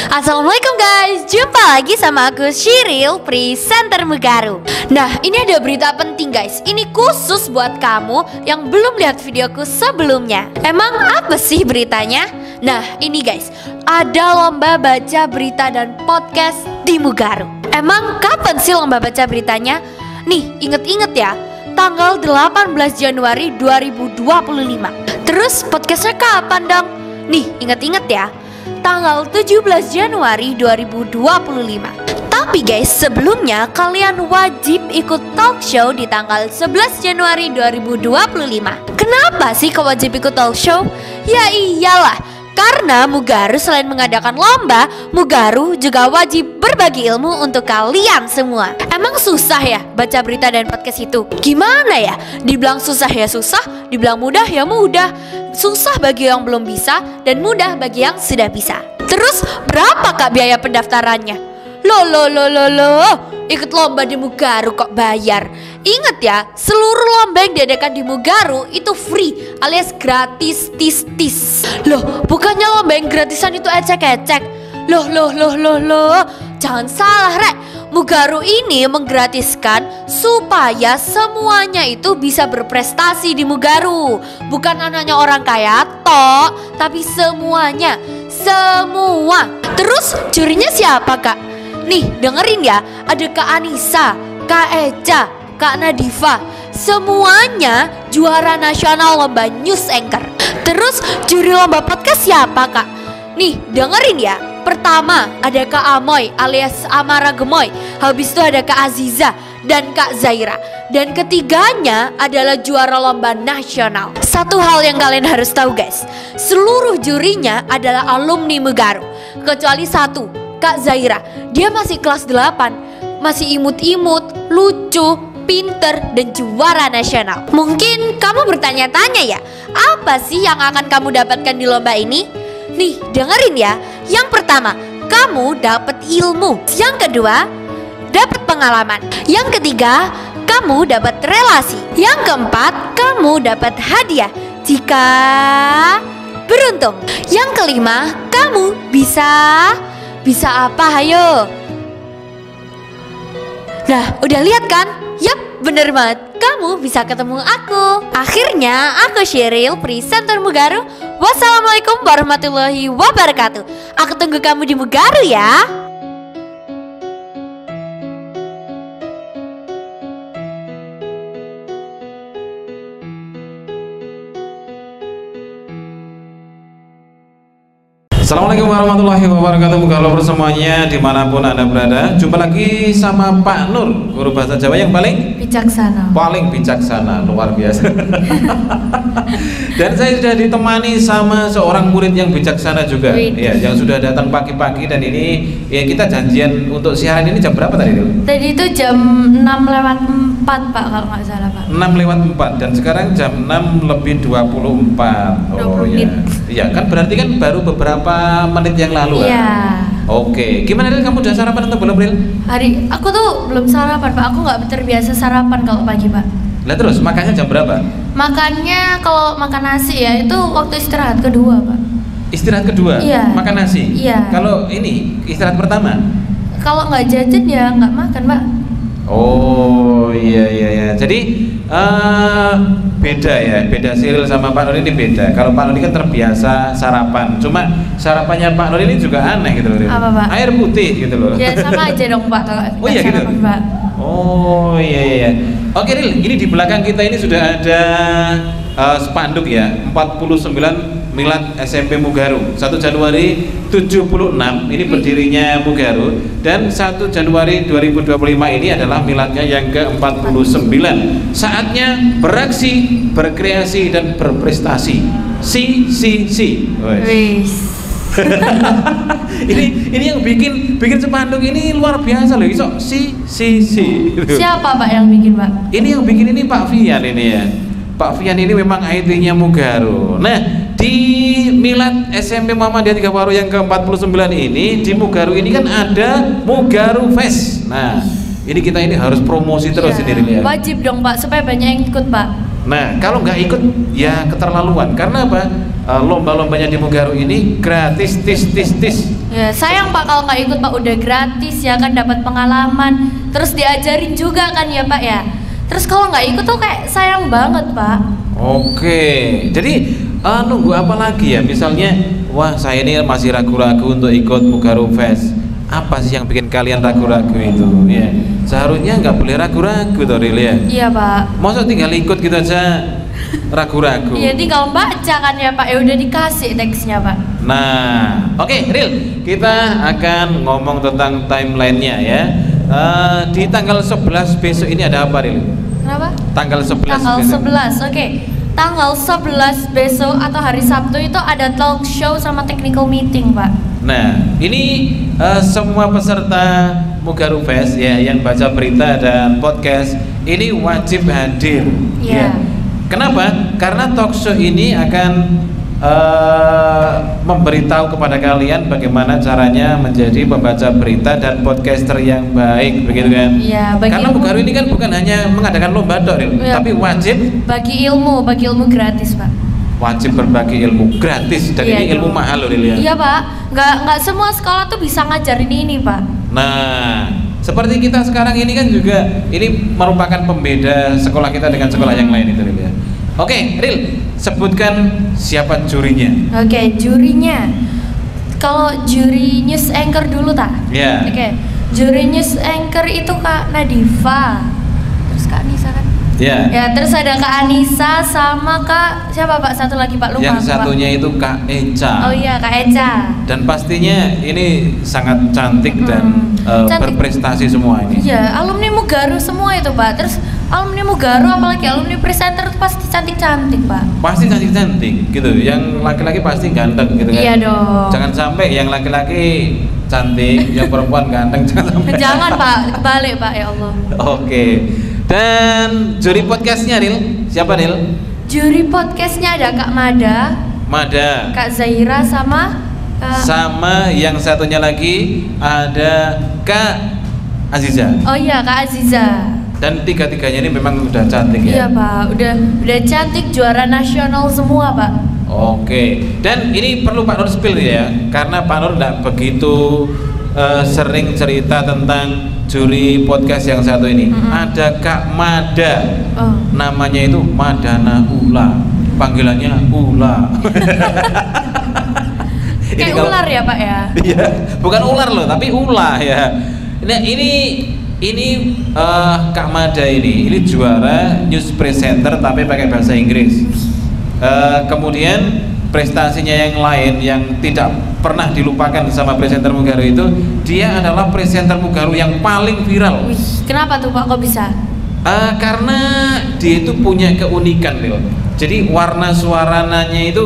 Assalamualaikum guys, jumpa lagi sama aku Shiril, presenter Mugaru. Nah, ini ada berita penting guys. Ini khusus buat kamu yang belum lihat videoku sebelumnya. Emang apa sih beritanya? Nah, ini guys, ada lomba baca berita dan podcast di Mugaru. Emang kapan sih lomba baca beritanya? Nih, inget-inget ya, tanggal 18 Januari 2025. Terus podcastnya kapan dong? Nih, inget-inget ya, tanggal 17 Januari 2025. Tapi guys, sebelumnya kalian wajib ikut talk show di tanggal 11 Januari 2025. Kenapa sih kau wajib ikut talk show? Ya iyalah, karena Mugaru selain mengadakan lomba, Mugaru juga wajib berbagi ilmu untuk kalian semua. Emang susah ya baca berita dan podcast itu? Gimana ya? Dibilang susah ya susah, dibilang mudah ya mudah. Susah bagi yang belum bisa dan mudah bagi yang sudah bisa. Terus berapa kak biaya pendaftarannya? Loh, ikut lomba di Mugaru kok bayar? Ingat ya, seluruh lomba yang diadakan di Mugaru itu free alias gratis tis. Loh, bukannya lomba yang gratisan itu ecek-ecek? Loh, jangan salah rek. Mugaru ini menggratiskan supaya semuanya itu bisa berprestasi di Mugaru. Bukan hanya orang kaya tok, tapi semuanya, semua. Terus jurinya siapa kak? Nih dengerin ya, ada Kak Anissa, Kak Eca, Kak Nadifa. Semuanya juara nasional lomba news anchor. Terus juri lomba podcast siapa kak? Nih dengerin ya. Pertama ada Kak Amoy alias Amara Gemoy. Habis itu ada Kak Aziza dan Kak Zaira. Dan ketiganya adalah juara lomba nasional. Satu hal yang kalian harus tahu guys, seluruh jurinya adalah alumni Mugaru. Kecuali satu, Kak Zaira. Dia masih kelas 8, masih imut-imut, lucu, pinter, dan juara nasional. Mungkin kamu bertanya-tanya ya, apa sih yang akan kamu dapatkan di lomba ini? Nih dengerin ya. Yang pertama, kamu dapat ilmu. Yang kedua, dapat pengalaman. Yang ketiga, kamu dapat relasi. Yang keempat, kamu dapat hadiah jika beruntung. Yang kelima, kamu bisa apa? Hayo. Nah, udah lihat kan? Yap, bener banget. Kamu bisa ketemu aku. Akhirnya aku Shiril, presenter Mugaru. Wassalamualaikum warahmatullahi wabarakatuh. Aku tunggu kamu di Mugaru ya. Assalamualaikum warahmatullahi wabarakatuh. Muga semuanya dimanapun anda berada. Jumpa lagi sama Pak Nur, guru bahasa Jawa yang paling bijaksana, luar biasa. Dan saya sudah ditemani sama seorang murid yang bijaksana juga, ya, yang sudah datang pagi-pagi. Dan ini ya, kita janjian untuk siaran ini jam berapa tadi? Tadi itu jam 6:04 Pak, kalau nggak salah Pak. 6:04 dan sekarang jam 6:24. Oh ya, iya kan berarti kan baru beberapa menit yang lalu kan? Iya. Oke, gimana Ril? Kamu udah sarapan atau belum Ril? Hari aku tuh belum sarapan Pak, aku nggak terbiasa sarapan kalau pagi Pak. Lah terus makannya jam berapa? Makannya kalau makan nasi ya itu waktu istirahat kedua Pak. Istirahat kedua? Iya. Makan nasi? Iya. Kalau ini istirahat pertama? Kalau nggak jajan ya nggak makan Pak. Oh iya. Jadi beda Shiril sama Pak Nur ini beda. Kalau Pak Nur ini kan terbiasa sarapan. Cuma sarapannya Pak Nur ini juga aneh gitu loh. Apa Pak? Air putih gitu loh. Ya sama aja dong Pak kalau oh iya gitu. Pak. Oh iya. Oke Ril, ini di belakang kita ini sudah ada spanduk ya, 49 Milad SMP Mugaru 1 Januari 76 ini berdirinya Mugaru, dan 1 Januari 2025 ini adalah miladnya yang ke-49. Saatnya beraksi, berkreasi dan berprestasi. Si. ini yang bikin spanduk ini luar biasa loh. Si. Siapa Pak yang bikin Pak? Ini yang bikin ini Pak Fian ini ya. Pak Fian ini memang IT-nya Mugaru. Nah, di Milad SMP Muhammadiyah 3 Waru yang ke-49 ini, di Mugaru ini kan ada Mugaru Fest. Nah, ini kita ini harus promosi terus ini ya. Wajib dong Pak, supaya banyak yang ikut Pak. Nah, kalau nggak ikut ya keterlaluan. Karena apa? Lomba-lombanya di Mugaru ini gratis tis. Ya, sayang Pak kalau nggak ikut Pak, udah gratis ya kan, dapat pengalaman, terus diajarin juga kan ya Pak ya. Terus kalau nggak ikut tuh kayak sayang banget Pak. Oke, jadi nunggu apa lagi ya? Misalnya, wah saya ini masih ragu-ragu untuk ikut Mugaru Fest. Apa sih yang bikin kalian ragu-ragu itu? Ya, seharusnya nggak boleh ragu-ragu toh Ril ya. Iya Pak. Masa tinggal ikut gitu aja ragu-ragu? Iya, tinggal baca kan ya Pak, ya udah dikasih teksnya Pak. Nah, oke, Ril, kita akan ngomong tentang timelinenya ya. Di tanggal 11 besok ini ada apa, Ril? Kenapa? Tanggal 11. Tanggal besok. 11, oke. Tanggal 11 besok atau hari Sabtu itu ada talk show sama technical meeting Pak. Nah, ini semua peserta Mugaru Fest ya yang baca berita dan podcast ini wajib hadir. Iya. Ya. Kenapa? Karena talk show ini akan memberitahu kepada kalian bagaimana caranya menjadi pembaca berita dan podcaster yang baik, begitu kan? Iya, Karena Mugaru ini kan bukan hanya mengadakan lomba dok, Iya. tapi wajib bagi ilmu gratis Pak. wajib berbagi ilmu gratis dan Iya ini ilmu dong. mahal loh Lil, ya. Iya Pak, nggak semua sekolah tuh bisa ngajarin ini Pak. Nah, seperti kita sekarang ini kan juga ini merupakan pembeda sekolah kita dengan sekolah yang lain itu Ril ya. Oke, Ril, sebutkan siapa jurinya. Oke, jurinya. Kalau juri news anchor dulu tak? Ya. Oke, juri news anchor itu Kak Nadifa. Terus Kak Anissa kan? Ya. Ya, terus ada Kak Anissa sama Kak siapa Pak? Satu lagi Pak, lupa. Yang Pak. satunya itu Kak Eca. Oh iya, Kak Eca. Dan pastinya ini sangat cantik dan Cantik. berprestasi semua ini. Iya, alumni Mugaru semua itu Pak. Terus alumni Mugaru apalagi alumni presenter itu pasti cantik-cantik Pak. Pasti cantik-cantik gitu. Yang laki-laki pasti ganteng gitu kan. Iya dong. Jangan sampai yang laki-laki cantik, yang perempuan ganteng, jangan sampai. Jangan Pak, kebalik Pak, ya Allah. Oke. Dan juri podcastnya Ril, siapa Ril? Juri podcastnya ada Kak Mada, Kak Zahira sama sama yang satunya lagi ada Kak Aziza. oh iya Kak Aziza. Dan tiga-tiganya ini memang udah cantik Iya ya. Pak, udah cantik, juara nasional semua Pak. Oke. Dan ini perlu Pak Nur spill ya, karena Pak Nur tidak begitu sering cerita tentang juri podcast yang satu ini. Ada Kak Mada. Oh. Namanya itu Madana Ula. Panggilannya Ula. Kayak kalau- ular ya Pak ya. Iya, bukan ular loh, tapi ulah ya. Nah, ini Kak Mada ini juara news presenter tapi pakai bahasa Inggris. Kemudian prestasinya yang lain yang tidak pernah dilupakan sama presenter Mugaru itu, dia adalah presenter Mugaru yang paling viral. Wih, kenapa tuh Pak kok bisa? Karena dia itu punya keunikan Lil. Jadi warna suaranya itu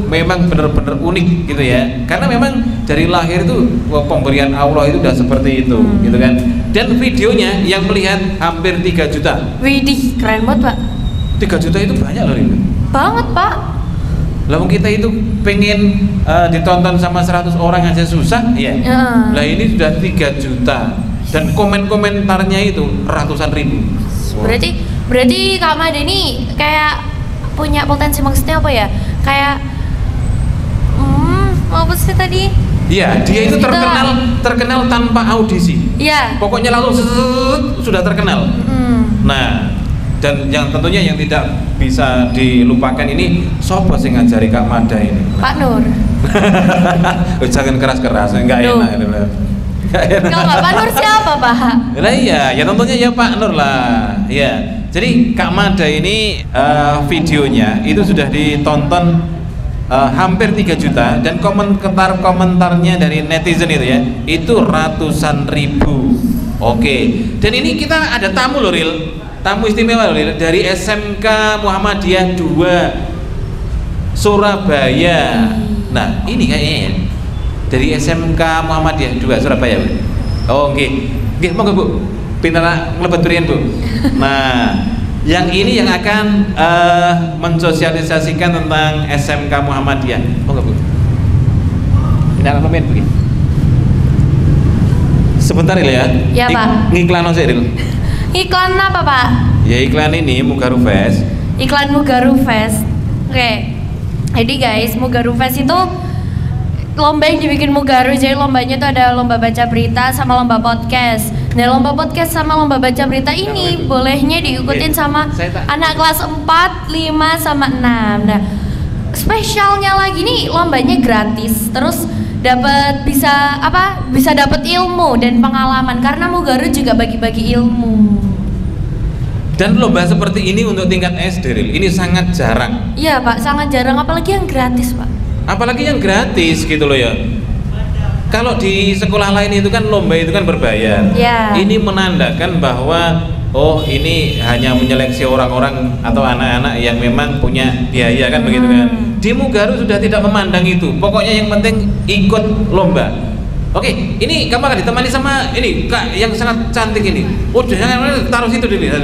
memang benar-benar unik gitu ya. Karena memang dari lahir itu pemberian Allah itu udah seperti itu gitu kan. Dan videonya yang melihat hampir 3 juta. Widih, keren banget Pak. 3 juta itu banyak loh Lil. Banget Pak. Lah kita itu pengen ditonton sama 100 orang aja susah ya. Lah ini sudah 3 juta. Dan komen-komentarnya itu ratusan ribu. Berarti Kak Mada ini kayak punya potensi, maksudnya apa ya? Kayak apa sih tadi? Iya, dia itu terkenal tanpa audisi. Iya. Pokoknya lalu sudah terkenal. Nah, dan yang tentunya yang tidak bisa dilupakan ini sopo sing ngajari Kak Mada ini. Pak Nur. Jangan keras-keras, enggak enak itu. Kalau nggak Pak Nur siapa Pak? Nah iya, ya tentunya ya Pak Nur lah. Ya, jadi Kak Mada ini videonya itu sudah ditonton hampir 3 juta dan komentarnya dari netizen itu ya, itu ratusan ribu. Oke, dan ini kita ada tamu loh Ril, tamu istimewa loh Ril, dari SMK Muhammadiyah 2 Surabaya. Nah ini kayaknya dari SMK Muhammadiyah 2 Surabaya. Oh nggih, monggo Bu. Pinter nglebet berian Bu. Nah, yang ini yang akan mensosialisasikan tentang SMK Muhammadiyah. Monggo Bu. Ini anak pemain begini. Sebentar ya. Ya Pak. Ngiklan sih Ril. Iklan apa Pak? Ya iklan ini Mugaru Fest. Iklan Mugaru Fest. Oke. Jadi guys, Mugaru Fest itu lomba yang dibikin Mugaru. Jadi lombanya itu ada lomba baca berita sama lomba podcast. Nah, lomba podcast sama lomba baca berita ini bolehnya diikutin sama anak kelas 4, 5 sama 6. Nah, spesialnya lagi nih lombanya gratis. Terus bisa dapat ilmu dan pengalaman karena Mugaru juga bagi-bagi ilmu. Dan lomba seperti ini untuk tingkat SD, ini sangat jarang. Iya Pak, sangat jarang, apalagi yang gratis Pak. Apalagi yang gratis gitu loh ya. Kalau di sekolah lain itu kan lomba itu kan berbayar. Ya. Ini menandakan bahwa oh ini hanya menyeleksi orang-orang atau anak-anak yang memang punya biaya kan begitu kan. Di Mugaru sudah tidak memandang itu. Pokoknya yang penting ikut lomba. Oke, ini kamu akan ditemani sama ini Kak yang sangat cantik ini. Oh, jangan taruh situ dulu ya.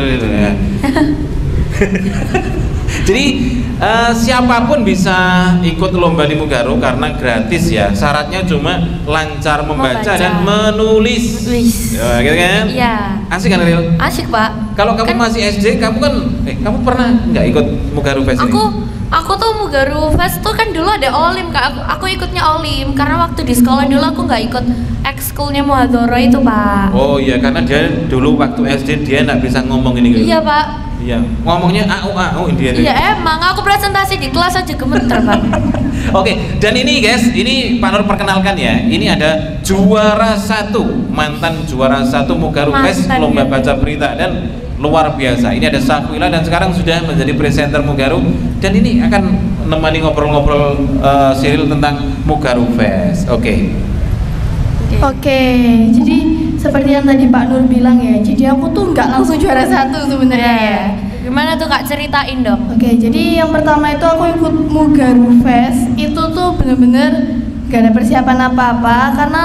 Jadi siapapun bisa ikut lomba di Mugaru karena gratis ya. Syaratnya cuma lancar membaca dan menulis. Ya, gitu kan? Iya. Asik kan Ril? Asik Pak. Kalau kamu masih SD, kamu kan kamu pernah nggak ikut Mugaru Fest ini? Aku tuh Mugaru Fest tuh kan dulu ada Olim Kak. Aku ikutnya Olim karena waktu di sekolah dulu aku nggak ikut ekskulnya Muhadhara itu Pak. Oh iya, karena dia dulu waktu SD dia nggak bisa ngomong ini gitu. Iya Pak. Iya, ngomongnya au dia. Iya emang, aku presentasi di kelas aja gemeter Pak. Oke, dan ini guys, ini Pak Nur perkenalkan ya. Ini ada juara 1, mantan juara 1 Mugaru Fest lomba baca berita dan luar biasa. Ini ada Sakwila dan sekarang sudah menjadi presenter Mugaru dan ini akan menemani ngobrol-ngobrol Cyril tentang Mugaru Fest. Oke, jadi seperti yang tadi Pak Nur bilang ya, jadi aku tuh nggak langsung juara 1 sebenarnya ya. Gimana tuh Kak, ceritain dong. Oke, jadi yang pertama itu aku ikut Mugaru Fest, itu tuh bener-bener gak ada persiapan apa-apa karena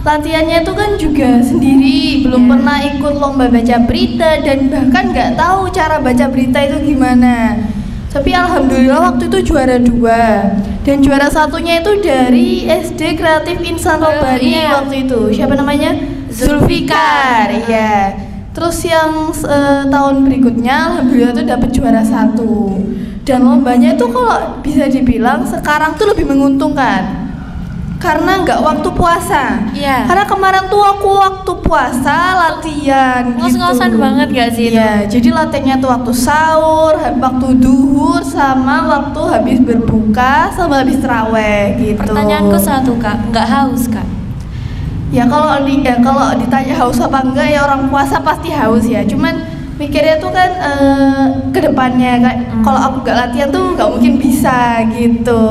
latihannya itu kan juga sendiri, belum pernah ikut lomba baca berita dan bahkan nggak tahu cara baca berita itu gimana. Tapi alhamdulillah waktu itu juara 2 dan juara 1-nya itu dari SD Kreatif Insan Robani waktu itu. Siapa namanya? Zulfikar. Iya. Terus yang tahun berikutnya alhamdulillah tuh dapat juara 1. Dan lombanya itu kalau bisa dibilang sekarang tuh lebih menguntungkan. Karena nggak waktu puasa. Iya. Karena kemarin tuh aku waktu puasa latihan gitu. Ngos-ngosan banget gak sih? Iya, jadi latihannya tuh waktu sahur, waktu duhur, sama waktu habis berbuka, sama habis terawih gitu. Pertanyaanku satu Kak, nggak haus Kak? Ya kalau ditanya haus apa enggak ya orang puasa pasti haus ya. Cuman mikirnya tuh kan kedepannya kan, kalau aku nggak latihan tuh nggak mungkin bisa gitu.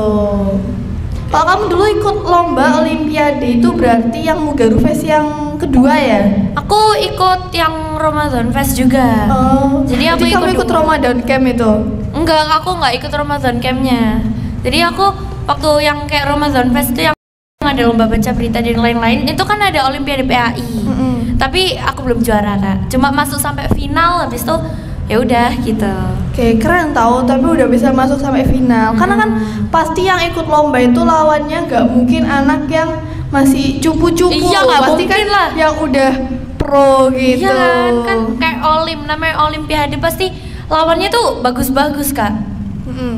Kalau kamu dulu ikut lomba Olimpiade itu berarti yang Mugaru Fest yang kedua ya? Aku ikut yang Ramadan Fest juga. Oh, jadi aku ikut Ramadan Camp itu? Enggak, aku nggak ikut Ramadan Campnya. Jadi aku waktu yang kayak Ramadan Fest itu yang ada lomba baca berita dan lain-lain, itu kan ada Olimpiade PAI. Tapi aku belum juara Kak. Cuma masuk sampai final, habis itu ya udah gitu. Oke, keren tahu, tapi udah bisa masuk sampai final. Karena kan pasti yang ikut lomba itu lawannya nggak mungkin anak yang masih cupu-cupu. Iya, nggak pasti mungkin kan lah. Yang udah pro gitu. Iya kan kayak namanya Olimpiade pasti lawannya tuh bagus-bagus Kak.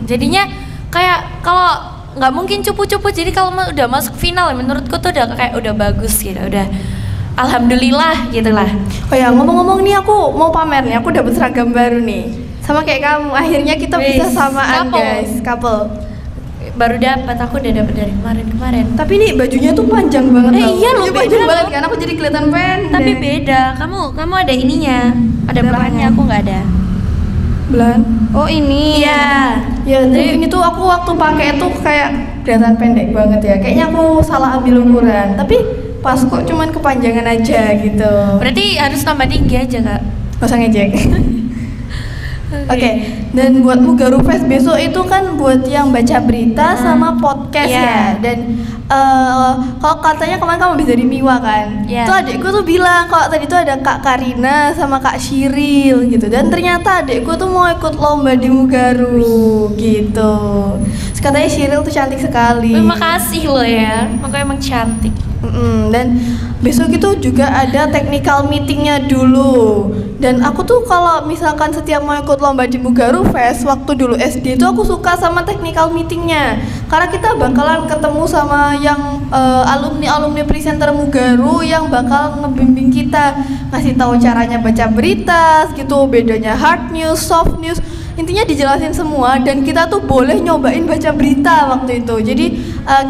Jadinya kayak kalau nggak mungkin cupu-cupu. Jadi kalau udah masuk final, menurutku tuh udah kayak udah bagus gitu, udah. Alhamdulillah gitulah. Oh ya, ngomong-ngomong nih aku mau pamer nih, aku dapat seragam baru nih. Sama kayak kamu, akhirnya kita bisa samaan guys, couple. Baru dapat, aku udah dapat dari kemarin. Tapi ini bajunya tuh panjang banget. Iya loh, panjang banget kan, aku jadi kelihatan pendek. Tapi beda, kamu ada ininya, ada belahannya, aku nggak ada. Belahan? Oh ini. Iya. Ya, jadi ini tuh aku waktu pakai tuh kayak kelihatan pendek banget ya. Kayaknya aku salah ambil ukuran, tapi pas kok cuman kepanjangan aja gitu. Berarti harus tambah tinggi aja Kak. Gak usah ngejek. Oke. Dan buat Mugaru Fest besok itu kan buat yang baca berita sama podcast ya. Dan kalau katanya kemarin kamu bisa di Miwa kan. Tuh adikku tuh bilang kalau tadi tuh ada Kak Karina sama Kak Shiril gitu. Dan ternyata adikku tuh mau ikut lomba di Mugaru gitu. Terus katanya Shiril tuh cantik sekali. Terima kasih loh ya. Makanya emang cantik. Dan besok itu juga ada technical meetingnya dulu. Dan aku tuh kalau misalkan setiap mau ikut lomba di Mugaru Fest waktu dulu SD itu aku suka sama technical meetingnya, karena kita bakalan ketemu sama yang alumni presenter Mugaru yang bakal ngebimbing kita, ngasih tahu caranya baca berita gitu, bedanya hard news, soft news, intinya dijelasin semua. Dan kita tuh boleh nyobain baca berita waktu itu. Jadi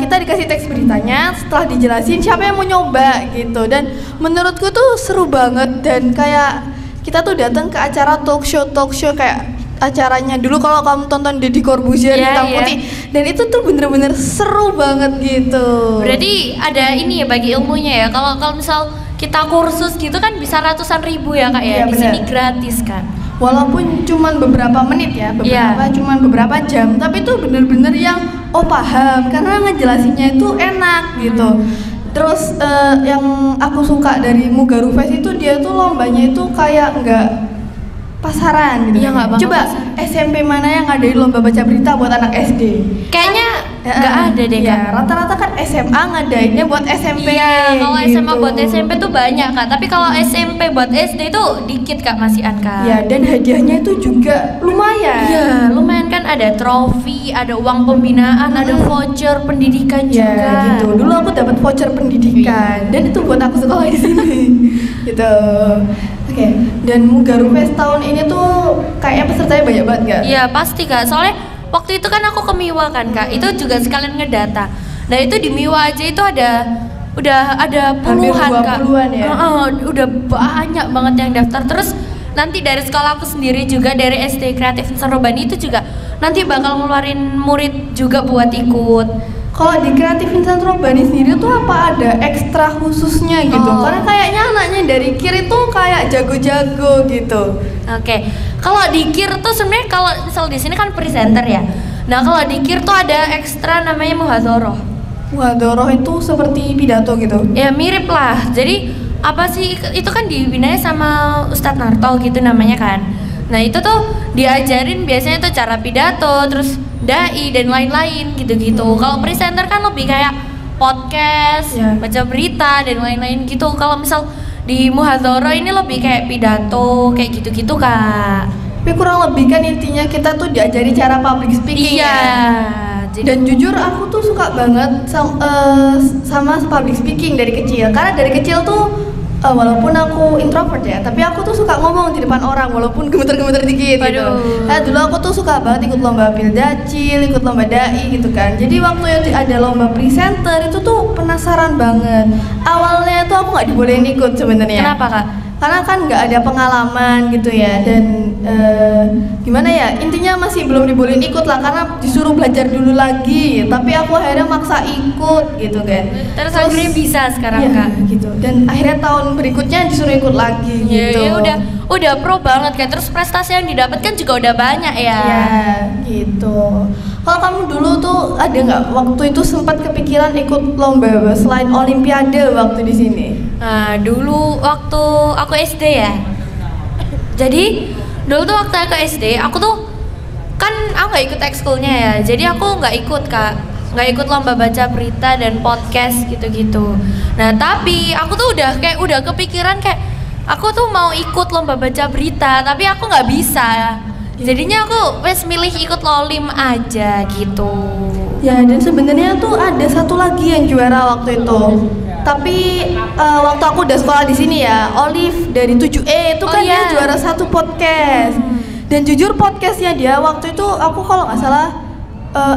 kita dikasih teks beritanya, setelah dijelasin siapa yang mau nyoba gitu. Dan menurutku tuh seru banget, dan kayak kita tuh datang ke acara talk show kayak acaranya dulu kalau kamu tonton Deddy Corbuzier hitam putih, dan itu tuh bener-bener seru banget gitu. Berarti ada ini ya bagi ilmunya ya. Kalau misal kita kursus gitu kan bisa ratusan ribu ya Kak ya. Di sini gratis kan. Walaupun cuman beberapa menit ya, cuman beberapa jam, tapi itu bener-bener yang paham karena ngejelasinnya itu enak gitu. Terus yang aku suka dari Mugaru Fest itu dia tuh lombanya itu kayak nggak pasaran gitu. Iya, nggak Coba SMP mana yang ngadain lomba baca berita buat anak SD? Kayaknya nggak ada deh Kak. Rata-rata kan SMA ngadainnya buat SMP. Iya, kalau gitu. SMA buat SMP tuh banyak Kak, tapi kalau SMP buat SD tuh dikit Kak, masih Kak. Ya, dan hadiahnya itu juga lumayan. Iya, lumayan kan, ada trofi, ada uang pembinaan, ada voucher pendidikan Ya, juga. gitu. Dulu aku dapat voucher pendidikan dan itu buat aku sekolah di sini. Gitu. Oke. Dan Mugaru Fest tahun ini tuh kayaknya pesertanya banyak banget Kak? Iya pasti Kak, soalnya waktu itu kan aku ke Miwa kan Kak, itu juga sekalian ngedata. Nah itu di Miwa aja itu udah ada puluhan Kak. Ya? Udah banyak banget yang daftar. Terus nanti dari sekolah aku sendiri juga, dari SD Kreatif Insan Robani itu juga nanti bakal ngeluarin murid juga buat ikut. Kalau di Kreatif Insan Robani sendiri tuh apa ada ekstra khususnya gitu? Karena kayaknya anaknya dari KIR itu kayak jago-jago gitu. Oke. Kalau di KIR tuh sebenarnya kalau misal di sini kan presenter ya. Nah, kalau di KIR tuh ada ekstra namanya muhadhoroh. Muhadhoroh itu seperti pidato gitu. Ya mirip lah. Jadi apa sih itu kan dibinanya sama Ustadz Narto gitu namanya kan. Nah, itu tuh diajarin biasanya tuh cara pidato, terus dai dan lain-lain gitu-gitu. Kalau presenter kan lebih kayak podcast, baca berita dan lain-lain gitu. Kalau misal di muhadhoroh ini lebih kayak pidato kayak gitu-gitu Kak. Tapi kurang lebih kan intinya kita tuh diajari cara public speaking. Iya. Dan jujur aku tuh suka banget sama public speaking dari kecil. Karena dari kecil tuh walaupun aku introvert ya, tapi aku tuh suka ngomong di depan orang walaupun gemeter-gemeter dikit gitu. Nah, dulu aku tuh suka banget ikut lomba Pildacil, ikut lomba dai gitu kan. Jadi waktu ada lomba presenter itu tuh penasaran banget. Awalnya tuh aku nggak dibolehin ikut sebenarnya. Kenapa Kak? Karena kan nggak ada pengalaman gitu ya, dan gimana ya, intinya masih belum dibolehin ikut lah karena disuruh belajar dulu lagi. Tapi aku akhirnya maksa ikut gitu kan. Terus akhirnya bisa sekarang ya, Kak gitu. Dan akhirnya tahun berikutnya disuruh ikut lagi gitu. Ya udah pro banget kan. Terus prestasi yang didapatkan juga udah banyak ya. Ya gitu. Kalau kamu dulu tuh ada nggak waktu itu sempat kepikiran ikut lomba selain Olimpiade waktu di sini? Nah, dulu waktu aku SD ya. Jadi dulu tuh waktu aku SD, aku tuh kan aku nggak ikut ekskulnya ya. Jadi aku nggak ikut Kak, nggak ikut lomba baca berita dan podcast gitu-gitu. Nah tapi aku tuh udah kepikiran kayak aku tuh mau ikut lomba baca berita, tapi aku nggak bisa. Jadinya aku wes milih ikut lolim aja gitu. Ya, dan sebenarnya tuh ada satu lagi yang juara waktu itu. Tapi waktu aku udah sekolah di sini ya, Olive dari 7E itu kan dia juara satu podcast. Dan jujur podcastnya dia waktu itu aku kalau nggak salah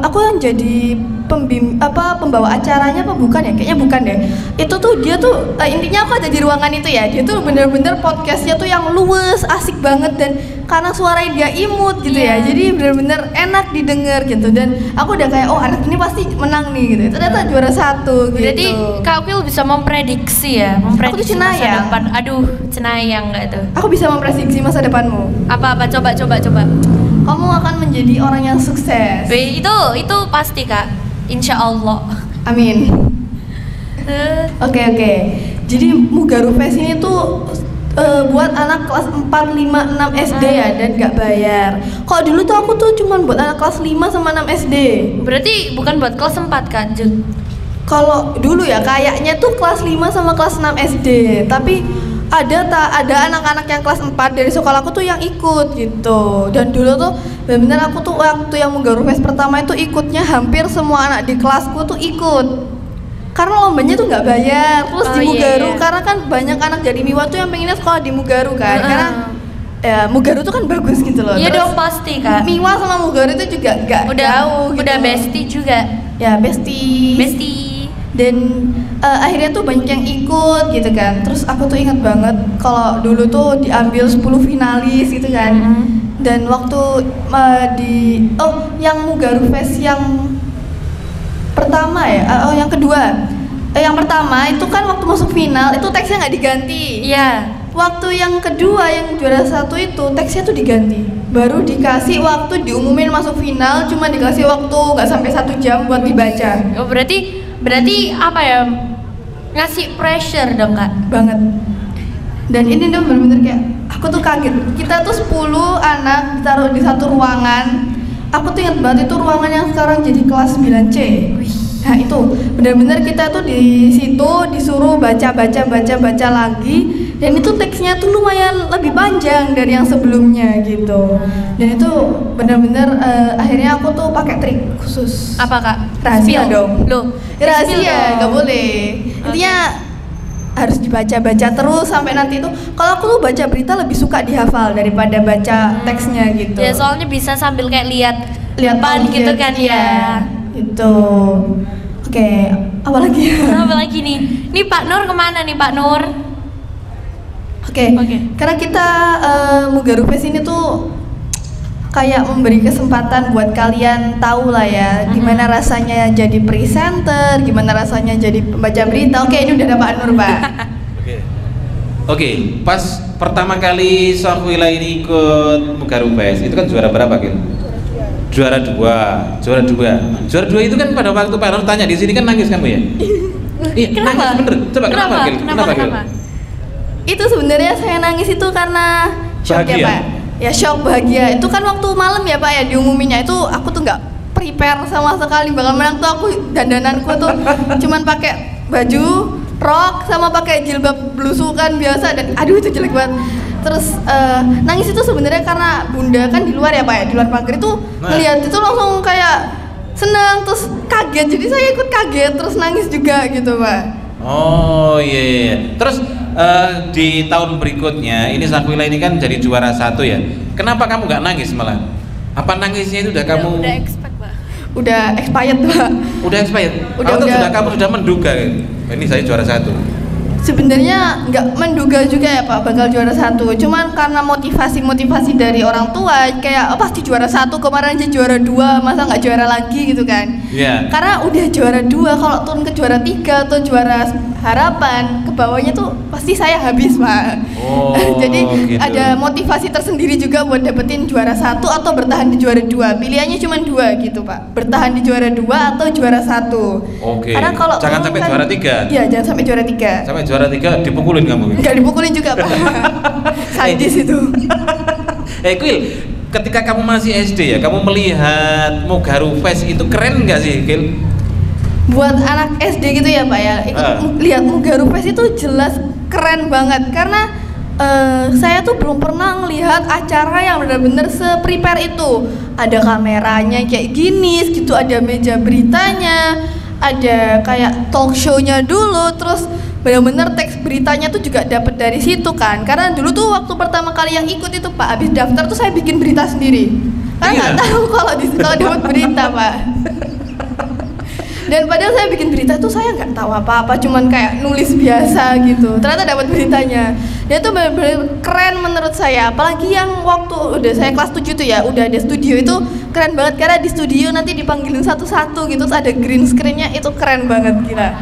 aku yang jadi pembawa acaranya apa bukan ya? Kayaknya bukan deh. Itu tuh dia tuh intinya aku ada di ruangan itu ya. Dia tuh bener-bener podcastnya tuh yang luwes, asik banget, dan karena suaranya dia imut gitu ya. Jadi bener-bener enak didengar gitu. Dan aku udah kayak anak ini pasti menang nih gitu. Ternyata juara satu gitu. Berarti Kak Wil bisa memprediksi ya? Memprediksi aku tuh masa depan. Aduh, cenayang nggak tuh? Aku bisa memprediksi masa depanmu. Apa? Coba. Kamu akan menjadi orang yang sukses. Itu pasti Kak. Insya Allah. Amin. Oke. Jadi Mugaru Fest ini tuh buat anak kelas 4, 5, 6 SD ya, dan gak bayar. Kalau dulu tuh aku tuh cuman buat anak kelas 5 sama 6 SD. Berarti bukan buat kelas 4 Kak? Kalau dulu ya kayaknya tuh kelas 5 sama kelas 6 SD, tapi ada anak-anak yang kelas 4 dari sekolahku tuh yang ikut gitu. Dan dulu tuh benar-benar aku tuh waktu yang Mugaru Fest pertama itu ikutnya hampir semua anak di kelasku tuh ikut. Karena lombanya tuh nggak bayar. Terus di Mugaru karena kan banyak anak dari Miwa tuh yang pengennya sekolah di Mugaru kan. Karena ya Mugaru tuh kan bagus gitu loh. Iya dong pasti Kak. Miwa sama Mugaru itu juga nggak jauh gitu. Udah bestie juga. Ya bestie. Dan akhirnya tuh banyak yang ikut gitu kan. Terus aku tuh ingat banget kalau dulu tuh diambil 10 finalis gitu kan. Dan waktu yang Mugaru Fest yang pertama ya, yang kedua. Yang pertama itu kan waktu masuk final itu teksnya nggak diganti. Iya. Waktu yang kedua yang juara 1 itu teksnya tuh diganti. Baru dikasih waktu diumumin masuk final, cuma dikasih waktu nggak sampai 1 jam buat dibaca. Oh berarti apa ya, ngasih pressure dong Kak? Banget. Dan ini tuh bener-bener kayak aku tuh kaget. Kita tuh 10 anak ditaruh di satu ruangan. Aku tuh ingat banget itu ruangan yang sekarang jadi kelas 9C. Nah itu benar-benar kita tuh di situ disuruh baca lagi, dan itu teksnya tuh lumayan lebih panjang dari yang sebelumnya gitu. Dan itu benar-benar akhirnya aku tuh pakai trik khusus. Apa Kak? Rahasia dong. Loh, rahasia nggak boleh. Intinya harus dibaca terus sampai nanti itu. Kalau aku tuh baca berita lebih suka dihafal daripada baca teksnya gitu. Ya soalnya bisa sambil kayak lihat depan gitu kan ya. Itu. Oke, apa lagi? Apa lagi nih? Nih Pak Nur kemana nih Pak Nur? Oke. Karena kita Mugaru Fest ini tuh kayak memberi kesempatan buat kalian tahu lah ya, gimana rasanya jadi presenter, gimana rasanya jadi pembaca berita. Oke, ini udah ada Pak Nur, Pak. Oke, pas pertama kali Sahwila ini ikut Mugaru Fest, itu kan juara berapa, Gil? Juara 2 itu kan pada waktu Pak Nur tanya di sini kan nangis kamu ya? Iya, nangis bener. Coba kenapa, Gil? Kenapa? Itu sebenarnya saya nangis itu karena shock ya, Pak. Ya shock, bahagia. Itu kan waktu malam ya Pak ya diumuminnya, itu aku tuh nggak prepare sama sekali bakal menang tuh. Aku dandananku tuh cuman pakai baju rok sama pakai jilbab belusukan biasa, dan aduh itu jelek banget. Terus nangis itu sebenarnya karena bunda kan di luar ya Pak ya, di luar pagar itu ngeliat itu langsung kayak senang, terus kaget, jadi saya ikut kaget terus nangis juga gitu Pak. Oh iya. Terus di tahun berikutnya ini Sahwila ini kan jadi juara 1 ya. Kenapa kamu nggak nangis malah? Apa nangisnya itu udah kamu? Udah expect Pak. Udah expired Pak. Udah expired. Udah kamu sudah menduga ini saya juara 1. Sebenarnya nggak menduga juga ya Pak bakal juara 1. Cuman karena motivasi dari orang tua kayak pasti juara 1, kemarin aja juara 2, masa nggak juara lagi gitu kan? Iya. Karena udah juara 2, kalau turun ke juara 3 atau juara harapan ke bawahnya tuh pasti saya habis Pak. Oh, jadi gitu. ada motivasi tersendiri juga buat dapetin juara 1 atau bertahan di juara 2. Pilihannya cuma 2 gitu Pak. Bertahan di juara 2 atau juara 1. Oke. Karena kalau jangan sampai kan, juara 3. Iya, jangan sampai juara 3. Sampai juara 3 dipukulin kamu. Enggak dipukulin juga Pak. Sadis itu. Quil, ketika kamu masih SD ya, kamu melihat Mugaru Fest itu keren nggak sih, Quil? Buat anak SD gitu ya Pak ya, lihat Mugaru Fest itu jelas keren banget. Karena saya tuh belum pernah ngelihat acara yang benar-benar se-prepare itu. Ada kameranya kayak gini, gitu, ada meja beritanya, ada kayak talk show-nya dulu, terus benar-benar teks beritanya tuh juga dapat dari situ kan. Karena dulu tuh waktu pertama kali yang ikut itu Pak, habis daftar tuh saya bikin berita sendiri. Karena nggak tahu kalau dapat berita Pak. Dan padahal saya bikin berita tuh saya nggak tahu apa-apa, cuman kayak nulis biasa gitu. Ternyata dapat beritanya. Dia tuh benar-benar keren menurut saya. Apalagi yang waktu udah saya kelas 7 tuh ya, udah ada studio, itu keren banget. Karena di studio nanti dipanggilin satu-satu gitu, terus ada green screen-nya, itu keren banget gila.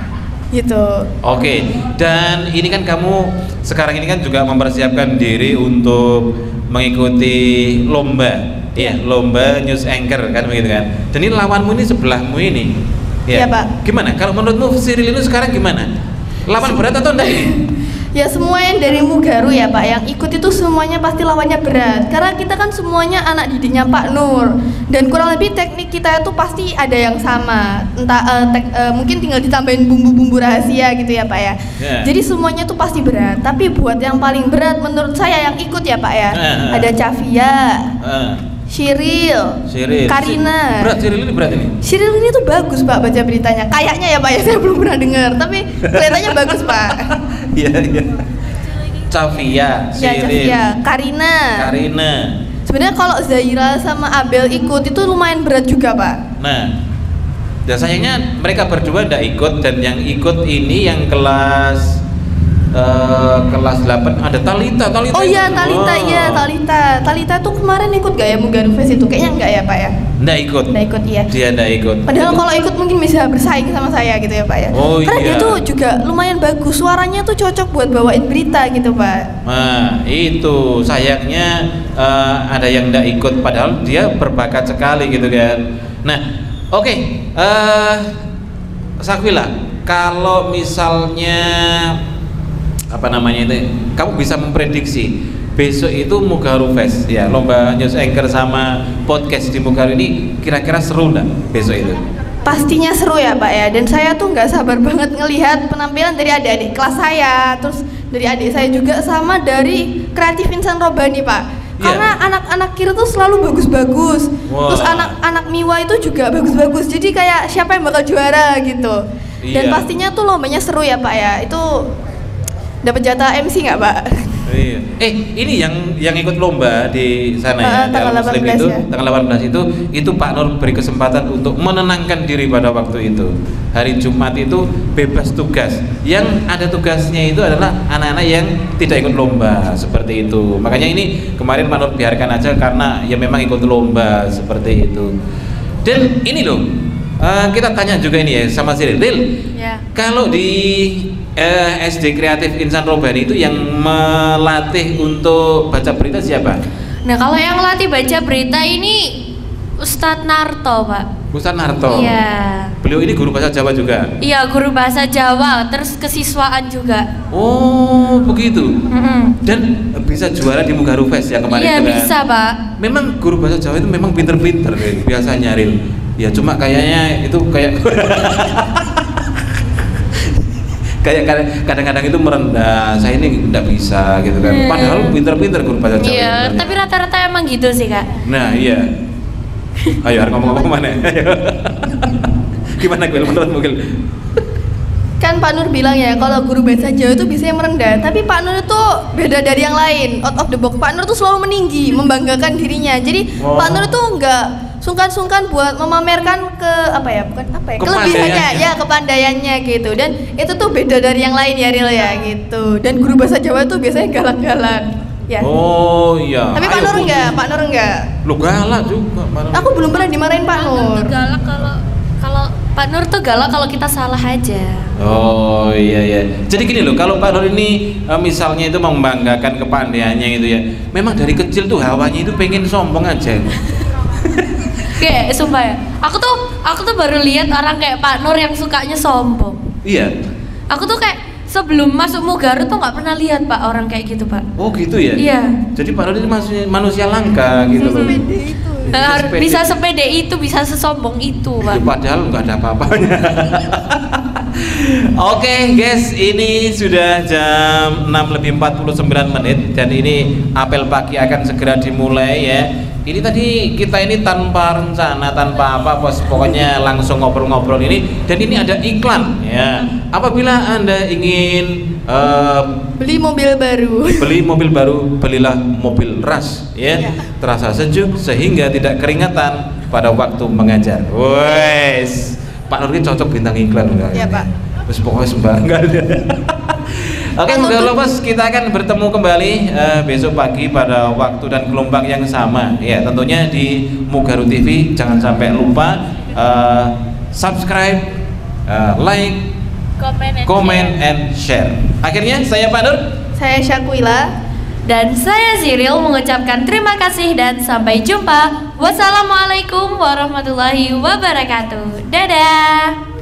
Gitu. Oke, dan ini kan kamu sekarang ini kan juga mempersiapkan diri untuk mengikuti lomba. Iya, lomba news anchor kan begitu kan. Dan ini lawanmu ini sebelahmu ini. Iya Pak. Gimana? Kalau menurutmu Cyril itu sekarang gimana? Lawan berat atau enggak ini? Ya semua yang dari Mugaru ya Pak, yang ikut itu semuanya pasti lawannya berat. Karena kita kan semuanya anak didiknya Pak Nur. Dan kurang lebih teknik kita itu pasti ada yang sama. Entah mungkin tinggal ditambahin bumbu-bumbu rahasia gitu ya Pak ya. Jadi semuanya itu pasti berat. Tapi buat yang paling berat menurut saya yang ikut ya Pak ya. Ada Cavia, Shiril, Karina. Berat Shiril ini berat ini? Shiril ini tuh bagus Pak baca beritanya. Kayaknya ya Pak ya, saya belum pernah dengar, tapi kelihatannya bagus Pak. Iya. Cavia, Shiril, Karina. Sebenarnya kalau Zaira sama Abel ikut itu lumayan berat juga Pak. Nah, dan sayangnya mereka berdua tidak ikut, dan yang ikut ini yang kelas 8 ada Talita. Oh iya Talita tuh kemarin ikut gak ya Mugaru Fest itu? Kayaknya enggak ya Pak ya? Nggak ikut Iya. Dia nggak ikut. Padahal kalau ikut mungkin bisa bersaing sama saya gitu ya Pak ya. Karena dia tuh juga lumayan bagus, suaranya tuh cocok buat bawain berita gitu Pak. Nah itu sayangnya ada yang nggak ikut, padahal dia berbakat sekali gitu kan. Nah oke, Sakwila, kalau misalnya kamu bisa memprediksi besok itu Mugaru Fest ya, lomba news anchor sama podcast di Mugaru ini kira-kira seru nggak besok itu? Pastinya seru ya Pak ya, dan saya tuh nggak sabar banget ngelihat penampilan dari adik-adik kelas saya, terus dari adik saya juga, sama dari kreatif Insan Robani Pak. Karena anak-anak kira tuh selalu bagus-bagus. Terus anak Miwa itu juga bagus-bagus, jadi kayak siapa yang bakal juara gitu. Dan pastinya tuh lombanya seru ya Pak ya. Itu dapat jatah MC nggak Pak? Iya. Ini yang ikut lomba di sana ya, tanggal 18 itu, ya. Tanggal 18 itu Pak Nur beri kesempatan untuk menenangkan diri pada waktu itu. Hari Jumat itu bebas tugas. Yang ada tugasnya itu adalah anak-anak yang tidak ikut lomba seperti itu. Makanya ini kemarin Pak Nur biarkan aja karena ya memang ikut lomba seperti itu. Dan ini loh, kita tanya juga ini ya sama Siril. Ya. Kalau di SD Kreatif Insan Robani itu yang melatih untuk baca berita siapa? Nah kalau yang latih baca berita ini Ustadz Narto Pak. Ustadz Narto? Iya. Beliau ini guru bahasa Jawa juga? Iya, guru bahasa Jawa, terus kesiswaan juga. Oh begitu? Dan bisa juara di Mugaru Fest ya kemarin? Iya itu, bisa kan? Pak. Memang guru bahasa Jawa itu memang pinter-pinter biasanya Ril. Ya cuma kayaknya itu kayak kadang-kadang itu merendah, saya ini nggak bisa gitu kan. Padahal pinter-pinter guru bahasa Jawa. Iya, tapi rata-rata emang gitu sih Kak. Nah iya. Ayo harus ngomong mana? Gimana gue menurut mungkin? Kan Pak Nur bilang ya kalau guru bahasa Jawa itu biasanya merendah, tapi Pak Nur itu beda dari yang lain, out of the box. Pak Nur tuh selalu meninggi, membanggakan dirinya. Jadi Pak Nur tuh nggak sungkan-sungkan buat memamerkan kelebihannya ya, kepandaiannya gitu. Dan itu tuh beda dari yang lain ya Ril ya gitu. Dan guru bahasa Jawa tuh biasanya galak-galak ya. Oh iya. Tapi Pak Nur enggak. Lu galak juga. Aku belum pernah dimarahin Pak Nur. Galak kalau Pak Nur tuh galak kalau kita salah aja. Oh iya. Jadi gini loh, kalau Pak Nur ini misalnya itu membanggakan kepandaiannya itu ya, memang dari kecil tuh hawanya itu pengen sombong aja. Kayak sumpah ya, aku tuh baru lihat orang kayak Pak Nur yang sukanya sombong. Iya. Aku tuh kayak sebelum masuk Mugaru tuh nggak pernah lihat Pak orang kayak gitu Pak. Oh gitu ya? Iya. Jadi Pak Nur itu manusia langka gitu loh. Bisa sepede itu, bisa sesombong itu Pak. Padahal nggak ada apa-apanya. Oke guys, ini sudah jam 6:49 dan ini apel pagi akan segera dimulai ya. Ini tadi kita ini tanpa rencana, tanpa apa, pokoknya langsung ngobrol-ngobrol ini. Dan ini ada iklan ya. Apabila Anda ingin beli mobil baru, belilah mobil Rush ya. Terasa sejuk sehingga tidak keringatan pada waktu mengajar. Wes, Pak Nur ini cocok bintang iklan enggak? Iya Pak. Terus pokoknya sembarang. Oke, Mugalovers, kita akan bertemu kembali besok pagi pada waktu dan gelombang yang sama. Ya, tentunya di Mugaru TV. Jangan sampai lupa subscribe, like, comment and share. Akhirnya saya Pak Nur, saya Syakwila, dan saya Siril mengucapkan terima kasih dan sampai jumpa. Wassalamualaikum warahmatullahi wabarakatuh. Dadah.